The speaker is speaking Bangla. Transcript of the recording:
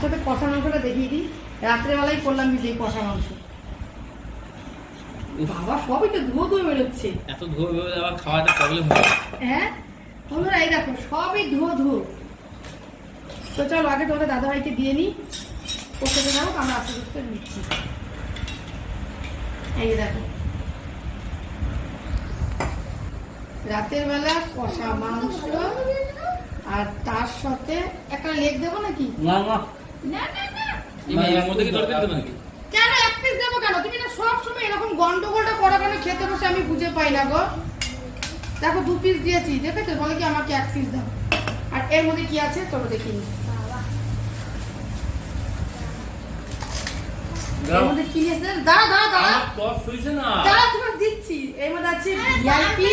সাথে কষা মাংসটা দেখিয়ে দিই। রাত্রেবেলায় করলাম কি এই কষা মাংস। বাবা সবই তো ধুয়ো ধুয়ো বেরোচ্ছে। এত ধুয়ো বেরোলে আবার খাওয়াতে প্রবলেম হয়। হ্যাঁ বন্ধুরা এই দেখো সবই ধুয়ো ধুয়ো। তো চলো আগে তোমাদের দাদা ভাইকে দিয়ে নিই, কষতে যাবো, আমরা আস্তে আস্তে নিচ্ছি। এই দেখো রাতের বেলা কষা মাংস আর তার সাথে একটা লেগ দেবো নাকি? না না না না না এর মধ্যে কি তরকারি দেবে নাকি? কেন এক পিস দেবো কেন? তুমি না সব সময় এরকম গন্ডগোলটা করো কেন খেতে বসে? আমি বুঝে পাই না গো। দেখো 2 পিস দিয়েছি, দেখেছো? বলে কি আমাকে 1 পিস দাও। আর এর মধ্যে কি আছে চলো দেখিনি। এর মধ্যে কি আছে? দাঁড়া দাঁড়া দাঁড়া বস হইছে না। দাঁড়া তোমার দিচ্ছি। এর মধ্যে আছে ভিআইপি